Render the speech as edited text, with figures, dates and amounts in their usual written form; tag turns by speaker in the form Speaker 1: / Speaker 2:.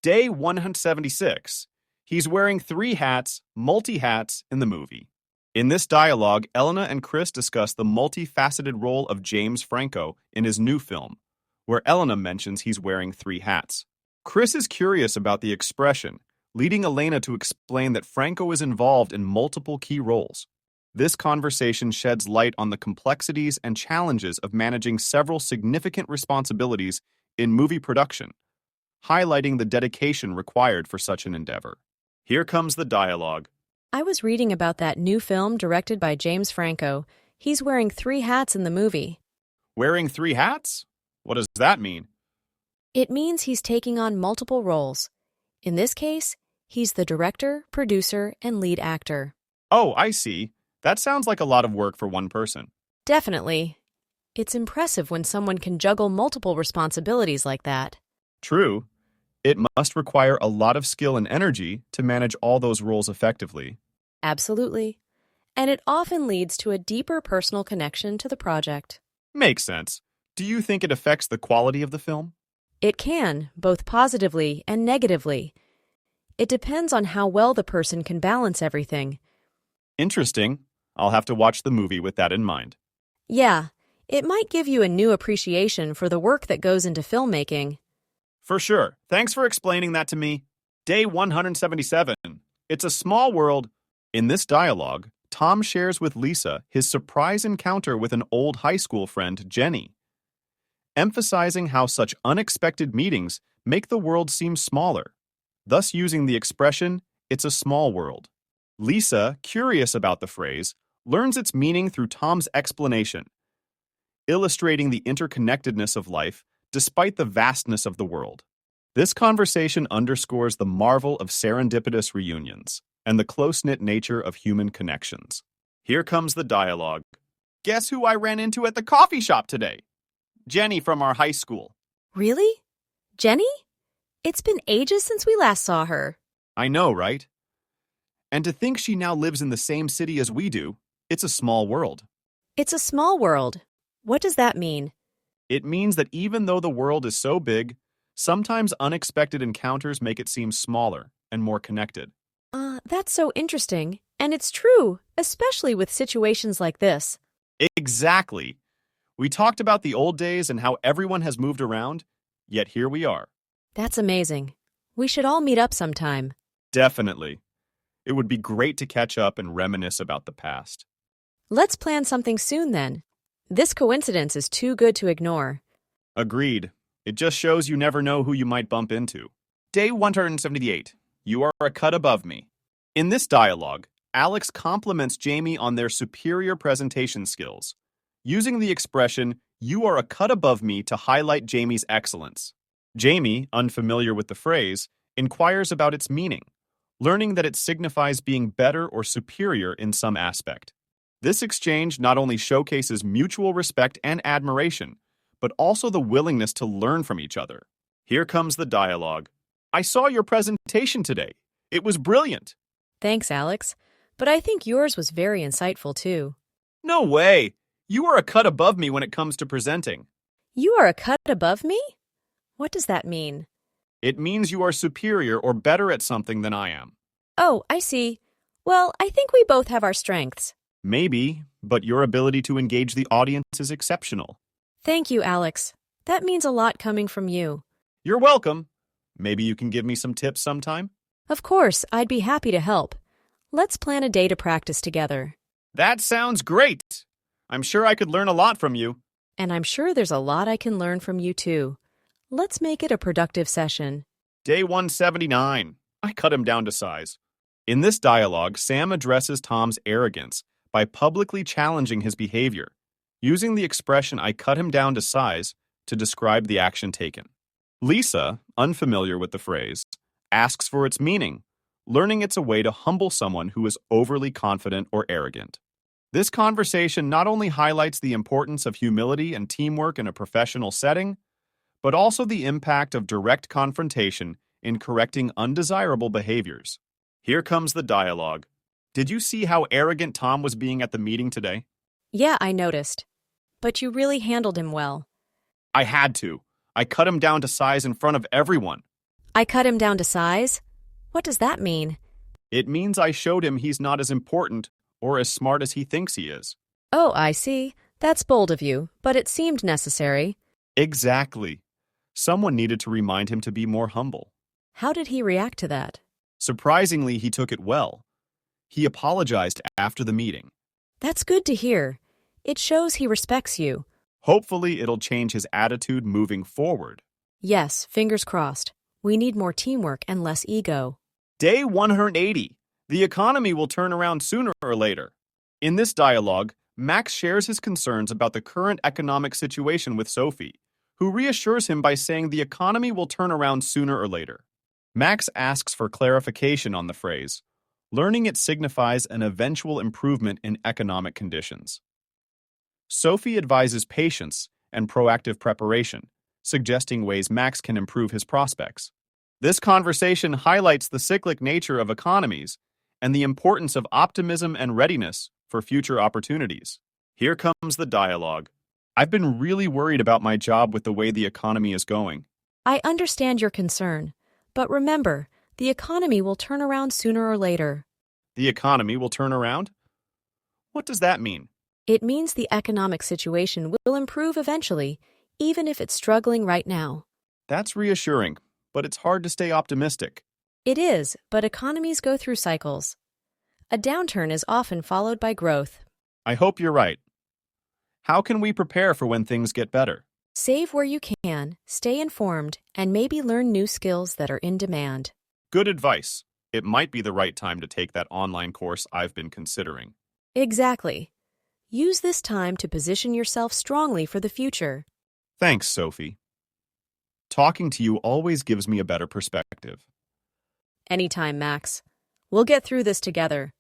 Speaker 1: Day 176. He's wearing 3 hats, multi-hats, in the movie. In this dialogue, Elena and Chris discuss the multifaceted role of James Franco in his new film, where Elena mentions he's wearing 3 hats. Chris is curious about the expression, leading Elena to explain that Franco is involved in multiple key roles. This conversation sheds light on the complexities and challenges of managing several significant responsibilities in movie production, highlighting the dedication required for such an endeavor. Here comes the dialogue.
Speaker 2: I was reading about that new film directed by James Franco. He's wearing 3 hats in the movie.
Speaker 1: Wearing 3 hats? What does that mean?
Speaker 2: It means he's taking on multiple roles. In this case, he's the director, producer, and lead actor.
Speaker 1: Oh, I see. That sounds like a lot of work for one person.
Speaker 2: Definitely. It's impressive when someone can juggle multiple responsibilities like that.
Speaker 1: True. It must require a lot of skill and energy to manage all those roles effectively.
Speaker 2: Absolutely. And it often leads to a deeper personal connection to the project.
Speaker 1: Makes sense. Do you think it affects the quality of the film?
Speaker 2: It can, both positively and negatively. It depends on how well the person can balance everything.
Speaker 1: Interesting. I'll have to watch the movie with that in mind.
Speaker 2: Yeah, it might give you a new appreciation for the work that goes into filmmaking.
Speaker 1: For sure. Thanks for explaining that to me. Day 177. It's a small world. In this dialogue, Tom shares with Lisa his surprise encounter with an old high school friend, Jenny, emphasizing how such unexpected meetings make the world seem smaller, thus using the expression, "it's a small world." Lisa, curious about the phrase, learns its meaning through Tom's explanation, illustrating the interconnectedness of life despite the vastness of the world. This conversation underscores the marvel of serendipitous reunions and the close-knit nature of human connections. Here comes the dialogue. Guess who I ran into at the coffee shop today? Jenny from our high school.
Speaker 2: Really? Jenny? It's been ages since we last saw her.
Speaker 1: I know, right? And to think she now lives in the same city as we do, it's a small world.
Speaker 2: It's a small world. What does that mean?
Speaker 1: It means that even though the world is so big, sometimes unexpected encounters make it seem smaller and more connected.
Speaker 2: That's so interesting. And it's true, especially with situations like this.
Speaker 1: Exactly. We talked about the old days and how everyone has moved around, yet here we are.
Speaker 2: That's amazing. We should all meet up sometime.
Speaker 1: Definitely. It would be great to catch up and reminisce about the past.
Speaker 2: Let's plan something soon then. This coincidence is too good to ignore.
Speaker 1: Agreed. It just shows you never know who you might bump into. Day 178. You are a cut above me. In this dialogue, Alex compliments Jamie on their superior presentation skills, using the expression, "you are a cut above me" to highlight Jamie's excellence. Jamie, unfamiliar with the phrase, inquires about its meaning, learning that it signifies being better or superior in some aspect. This exchange not only showcases mutual respect and admiration, but also the willingness to learn from each other. Here comes the dialogue. I saw your presentation today. It was brilliant.
Speaker 2: Thanks, Alex. But I think yours was very insightful, too.
Speaker 1: No way. You are a cut above me when it comes to presenting.
Speaker 2: You are a cut above me? What does that mean?
Speaker 1: It means you are superior or better at something than I am.
Speaker 2: Oh, I see. Well, I think we both have our strengths.
Speaker 1: Maybe, but your ability to engage the audience is exceptional.
Speaker 2: Thank you, Alex. That means a lot coming from you.
Speaker 1: You're welcome. Maybe you can give me some tips sometime?
Speaker 2: Of course, I'd be happy to help. Let's plan a day to practice together.
Speaker 1: That sounds great. I'm sure I could learn a lot from you.
Speaker 2: And I'm sure there's a lot I can learn from you, too. Let's make it a productive session.
Speaker 1: Day 179. I cut him down to size. In this dialogue, Sam addresses Tom's arrogance by publicly challenging his behavior, using the expression "I cut him down to size" to describe the action taken. Lisa, unfamiliar with the phrase, asks for its meaning, learning it's a way to humble someone who is overly confident or arrogant. This conversation not only highlights the importance of humility and teamwork in a professional setting, but also the impact of direct confrontation in correcting undesirable behaviors. Here comes the dialogue. Did you see how arrogant Tom was being at the meeting today?
Speaker 2: Yeah, I noticed. But you really handled him well.
Speaker 1: I had to. I cut him down to size in front of everyone.
Speaker 2: I cut him down to size? What does that mean?
Speaker 1: It means I showed him he's not as important or as smart as he thinks he is.
Speaker 2: Oh, I see. That's bold of you, but it seemed necessary.
Speaker 1: Exactly. Someone needed to remind him to be more humble.
Speaker 2: How did he react to that?
Speaker 1: Surprisingly, he took it well. He apologized after the meeting.
Speaker 2: That's good to hear. It shows he respects you.
Speaker 1: Hopefully, it'll change his attitude moving forward.
Speaker 2: Yes, fingers crossed. We need more teamwork and less ego.
Speaker 1: Day 180. The economy will turn around sooner or later. In this dialogue, Max shares his concerns about the current economic situation with Sophie, who reassures him by saying the economy will turn around sooner or later. Max asks for clarification on the phrase, learning it signifies an eventual improvement in economic conditions. Sophie advises patience and proactive preparation, suggesting ways Max can improve his prospects. This conversation highlights the cyclic nature of economies and the importance of optimism and readiness for future opportunities. Here comes the dialogue. I've been really worried about my job with the way the economy is going.
Speaker 2: I understand your concern, but remember, the economy will turn around sooner or later.
Speaker 1: The economy will turn around? What does that mean?
Speaker 2: It means the economic situation will improve eventually, even if it's struggling right now.
Speaker 1: That's reassuring, but it's hard to stay optimistic.
Speaker 2: It is, but economies go through cycles. A downturn is often followed by growth.
Speaker 1: I hope you're right. How can we prepare for when things get better?
Speaker 2: Save where you can, stay informed, and maybe learn new skills that are in demand.
Speaker 1: Good advice. It might be the right time to take that online course I've been considering.
Speaker 2: Exactly. Use this time to position yourself strongly for the future.
Speaker 1: Thanks, Sophie. Talking to you always gives me a better perspective.
Speaker 2: Anytime, Max. We'll get through this together.